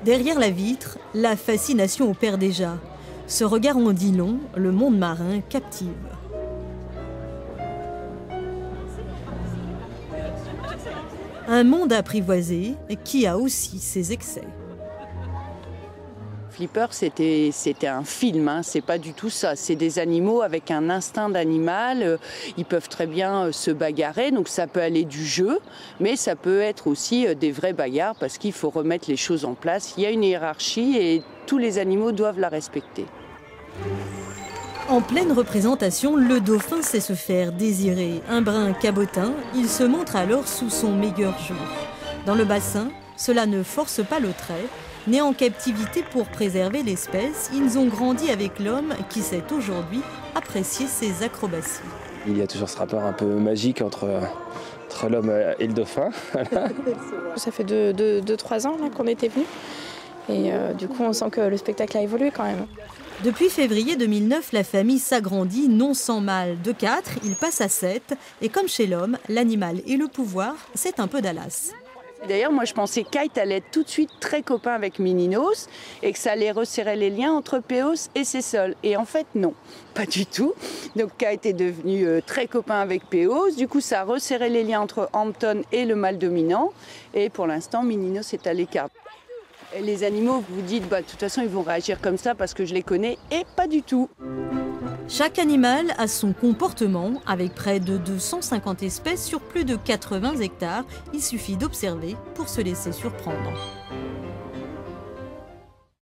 Derrière la vitre, la fascination opère déjà. Ce regard en dit long, le monde marin captive. Un monde apprivoisé qui a aussi ses excès. Flipper, c'était un film, hein. C'est pas du tout ça. C'est des animaux avec un instinct d'animal. Ils peuvent très bien se bagarrer, donc ça peut aller du jeu, mais ça peut être aussi des vraies bagarres parce qu'il faut remettre les choses en place. Il y a une hiérarchie et tous les animaux doivent la respecter. En pleine représentation, le dauphin sait se faire désirer. Un brin cabotin, il se montre alors sous son meilleur jour. Dans le bassin, cela ne force pas le trait. Nés en captivité pour préserver l'espèce, ils ont grandi avec l'homme qui sait aujourd'hui apprécier ses acrobaties. Il y a toujours ce rapport un peu magique entre l'homme et le dauphin. Ça fait 2-3 ans qu'on était venus et du coup on sent que le spectacle a évolué quand même. Depuis février 2009, la famille s'agrandit non sans mal. De 4, il passe à 7 et comme chez l'homme, l'animal et le pouvoir, c'est un peu Dallas. D'ailleurs, moi, je pensais qu'Kite allait être tout de suite très copain avec Mininos et que ça allait resserrer les liens entre Péos et Sessol. Et en fait, non, pas du tout. Donc, Kite est devenu très copain avec Péos. Du coup, ça a resserré les liens entre Hampton et le mâle dominant. Et pour l'instant, Mininos est à l'écart. Et les animaux, vous dites, de toute façon, ils vont réagir comme ça parce que je les connais. Et pas du tout. Chaque animal a son comportement. Avec près de 250 espèces sur plus de 80 hectares, il suffit d'observer pour se laisser surprendre.